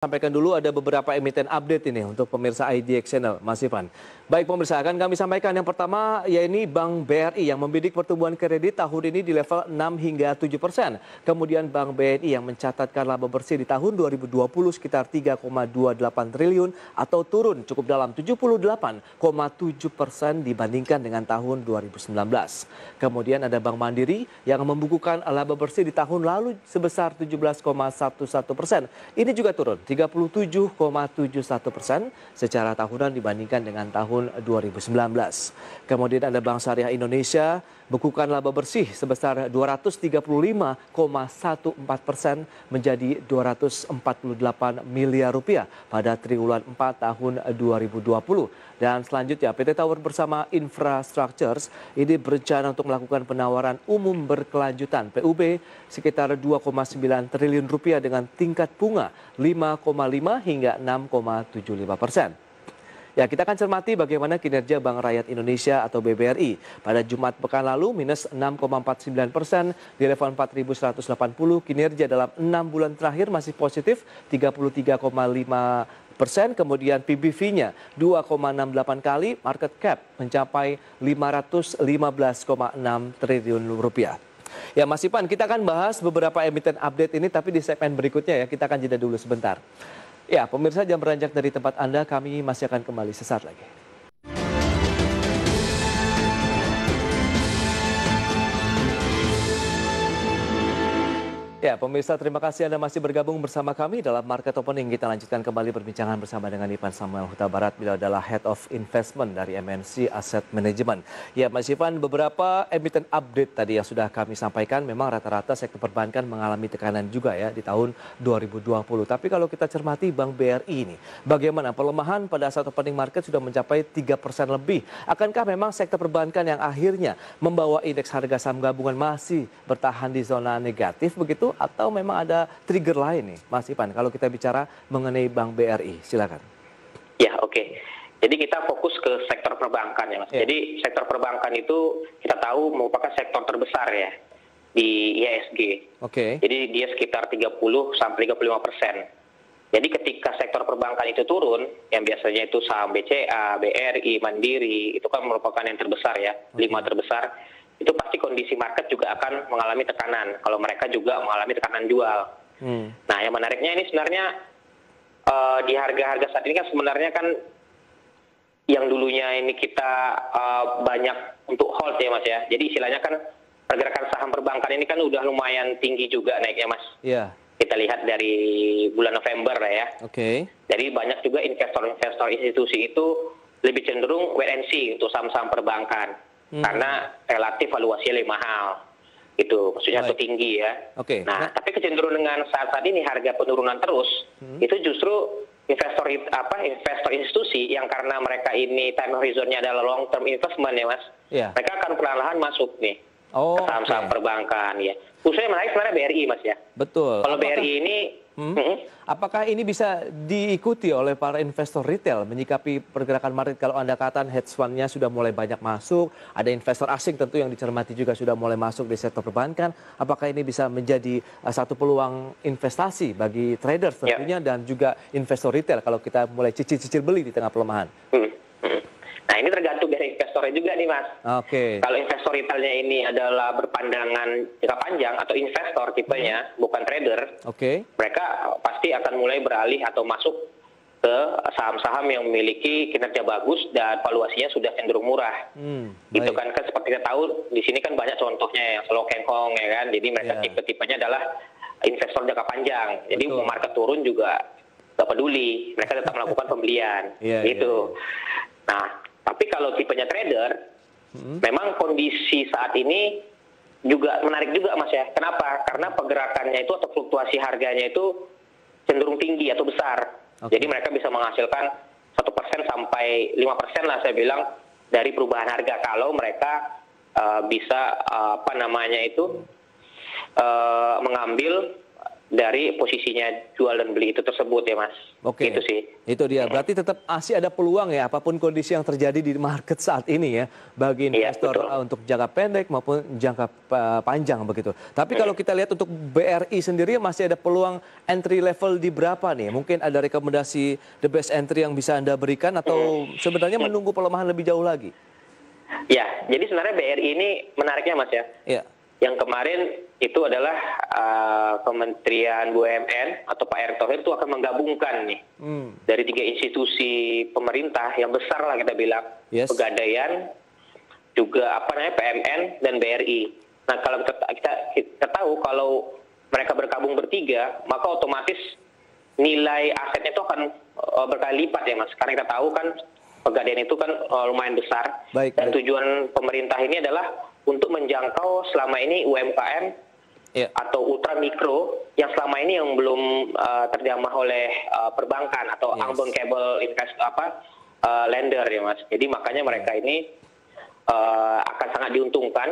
Sampaikan dulu ada beberapa emiten update ini untuk pemirsa IDX Channel, Mas Ivan. Baik pemirsa, akan kami sampaikan yang pertama, yaitu Bank BRI yang membidik pertumbuhan kredit tahun ini di level 6 hingga 7%. Kemudian Bank BNI yang mencatatkan laba bersih di tahun 2020 sekitar 3,28 triliun atau turun cukup dalam 78,7% dibandingkan dengan tahun 2019. Kemudian ada Bank Mandiri yang membukukan laba bersih di tahun lalu sebesar 17,11%. Ini juga turun 37,71% secara tahunan dibandingkan dengan tahun 2019. Kemudian ada Bank Syariah Indonesia bukukan laba bersih sebesar 235,14% menjadi 248 miliar rupiah pada triwulan 4 tahun 2020. Dan selanjutnya PT Tower bersama Infrastructures ini berencana untuk melakukan penawaran umum berkelanjutan PUB sekitar 2,9 triliun rupiah dengan tingkat bunga 5,5 hingga 6,75%. Ya, kita akan cermati bagaimana kinerja Bank Rakyat Indonesia atau BBRI. Pada Jumat pekan lalu minus 6,49% di level 4.180. Kinerja dalam 6 bulan terakhir masih positif 33,5%. Kemudian PBV-nya 2,68 kali, market cap mencapai 515,6 triliun rupiah. Ya Mas Ivan, kita akan bahas beberapa emiten update ini, tapi di segmen berikutnya ya, kita akan jeda dulu sebentar. Ya, pemirsa jangan beranjak dari tempat Anda, kami masih akan kembali sesaat lagi. Ya, pemirsa terima kasih Anda masih bergabung bersama kami dalam Market Opening. Kita lanjutkan kembali perbincangan bersama dengan Ivan Samuel Huta Barat. Beliau adalah Head of Investment dari MNC Asset Management. Ya, Mas Ivan, beberapa emiten update tadi yang sudah kami sampaikan, memang rata-rata sektor perbankan mengalami tekanan juga ya di tahun 2020. Tapi kalau kita cermati Bank BRI ini, bagaimana pelemahan pada saat opening market sudah mencapai 3% lebih. Akankah memang sektor perbankan yang akhirnya membawa indeks harga saham gabungan masih bertahan di zona negatif begitu? Atau memang ada trigger lain nih, Mas Ivan, kalau kita bicara mengenai Bank BRI, silakan. Ya, oke. Jadi kita fokus ke sektor perbankan ya, Mas. Ya. Jadi sektor perbankan itu kita tahu merupakan sektor terbesar ya di IHSG. Oke. Jadi dia sekitar 30-35%. Jadi ketika sektor perbankan itu turun, yang biasanya itu saham BCA, BRI, Mandiri, itu kan merupakan yang terbesar ya, 5 terbesar. Itu pasti kondisi market juga akan mengalami tekanan kalau mereka juga mengalami tekanan jual. Nah, yang menariknya ini sebenarnya di harga-harga saat ini kan sebenarnya kan yang dulunya ini kita banyak untuk hold ya Mas ya. Jadi istilahnya kan pergerakan saham perbankan ini kan udah lumayan tinggi juga naiknya Mas. Iya. Kita lihat dari bulan November lah ya. Oke. Jadi banyak juga investor-investor institusi itu lebih cenderung wait and see untuk saham-saham perbankan. Karena relatif valuasinya lebih mahal, itu maksudnya atau tinggi ya. Oke. Nah, tapi kecenderungan saat ini harga penurunan terus, itu justru investor institusi yang karena mereka ini time horizonnya adalah long term investment ya Mas, mereka akan perlahan-lahan masuk nih ke saham-saham perbankan ya. Khususnya menarik sebenarnya BRI Mas ya. Betul. Kalau BRI ini apakah ini bisa diikuti oleh para investor retail menyikapi pergerakan market kalau Anda katakan hedge fund-nya sudah mulai banyak masuk, ada investor asing tentu yang dicermati juga sudah mulai masuk di sektor perbankan, apakah ini bisa menjadi satu peluang investasi bagi traders tentunya dan juga investor retail kalau kita mulai cicil-cicil beli di tengah pelemahan? Nah, ini tergantung dari investornya juga nih Mas. Oke. Kalau investor retailnya ini adalah berpandangan jangka panjang atau investor tipenya, bukan trader, mereka pasti akan mulai beralih atau masuk ke saham-saham yang memiliki kinerja bagus dan valuasinya sudah cenderung murah. Gitu kan seperti kita tahu di sini kan banyak contohnya yang Lo Keng Hong ya kan. Jadi mereka tipe-tipenya adalah investor jangka panjang. Jadi market turun juga nggak peduli, mereka tetap melakukan pembelian. Gitu. Nah, tapi kalau tipenya trader, memang kondisi saat ini juga menarik juga Mas ya. Kenapa? Karena pergerakannya itu atau fluktuasi harganya itu cenderung tinggi atau besar. Jadi mereka bisa menghasilkan 1% sampai 5% lah saya bilang dari perubahan harga kalau mereka bisa mengambil dari posisinya jual dan beli itu tersebut ya Mas. Oke, Gitu sih. Itu dia. Berarti tetap masih ada peluang ya, apapun kondisi yang terjadi di market saat ini ya, bagi investor untuk jangka pendek maupun jangka panjang begitu. Tapi kalau kita lihat untuk BRI sendiri masih ada peluang entry level di berapa nih? Mungkin ada rekomendasi the best entry yang bisa Anda berikan atau sebenarnya menunggu pelemahan lebih jauh lagi? Ya, jadi sebenarnya BRI ini menariknya Mas ya. Iya. Yang kemarin itu adalah Kementerian BUMN atau Pak Erick Thohir itu akan menggabungkan nih dari 3 institusi pemerintah yang besar lah kita bilang, Pegadaian, juga PMN dan BRI. Nah kalau kita tahu kalau mereka bergabung bertiga, maka otomatis nilai asetnya itu akan berkali lipat ya Mas. Karena kita tahu kan Pegadaian itu kan lumayan besar. Dan tujuan pemerintah ini adalah untuk menjangkau selama ini UMKM atau ultra mikro yang selama ini yang belum terjamah oleh perbankan atau unbankable lender ya Mas. Jadi makanya mereka ini akan sangat diuntungkan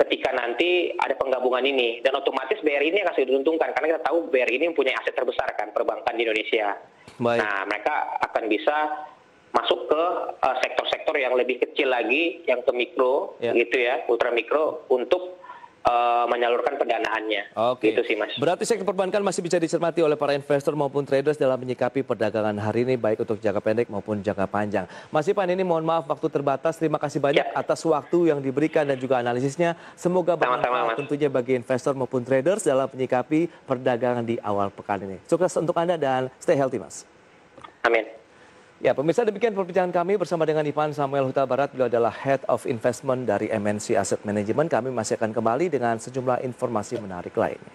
ketika nanti ada penggabungan ini, dan otomatis BRI ini akan sangat diuntungkan karena kita tahu BRI ini mempunyai aset terbesar kan perbankan di Indonesia. Nah mereka akan bisa masuk ke sektor-sektor yang lebih kecil lagi, yang ke mikro, gitu ya, ultra mikro, untuk menyalurkan pendanaannya. Gitu sih Mas. Berarti sektor perbankan masih bisa dicermati oleh para investor maupun traders dalam menyikapi perdagangan hari ini, baik untuk jangka pendek maupun jangka panjang. Mas Ipan, ini mohon maaf waktu terbatas. Terima kasih banyak atas waktu yang diberikan dan juga analisisnya. Semoga bermanfaat tentunya bagi investor maupun traders dalam menyikapi perdagangan di awal pekan ini. Sukses untuk Anda dan stay healthy Mas. Amin. Ya, pemirsa, demikian perbincangan kami bersama dengan Ivan Samuel Huta Barat. Beliau adalah Head of Investment dari MNC Asset Management. Kami masih akan kembali dengan sejumlah informasi menarik lainnya.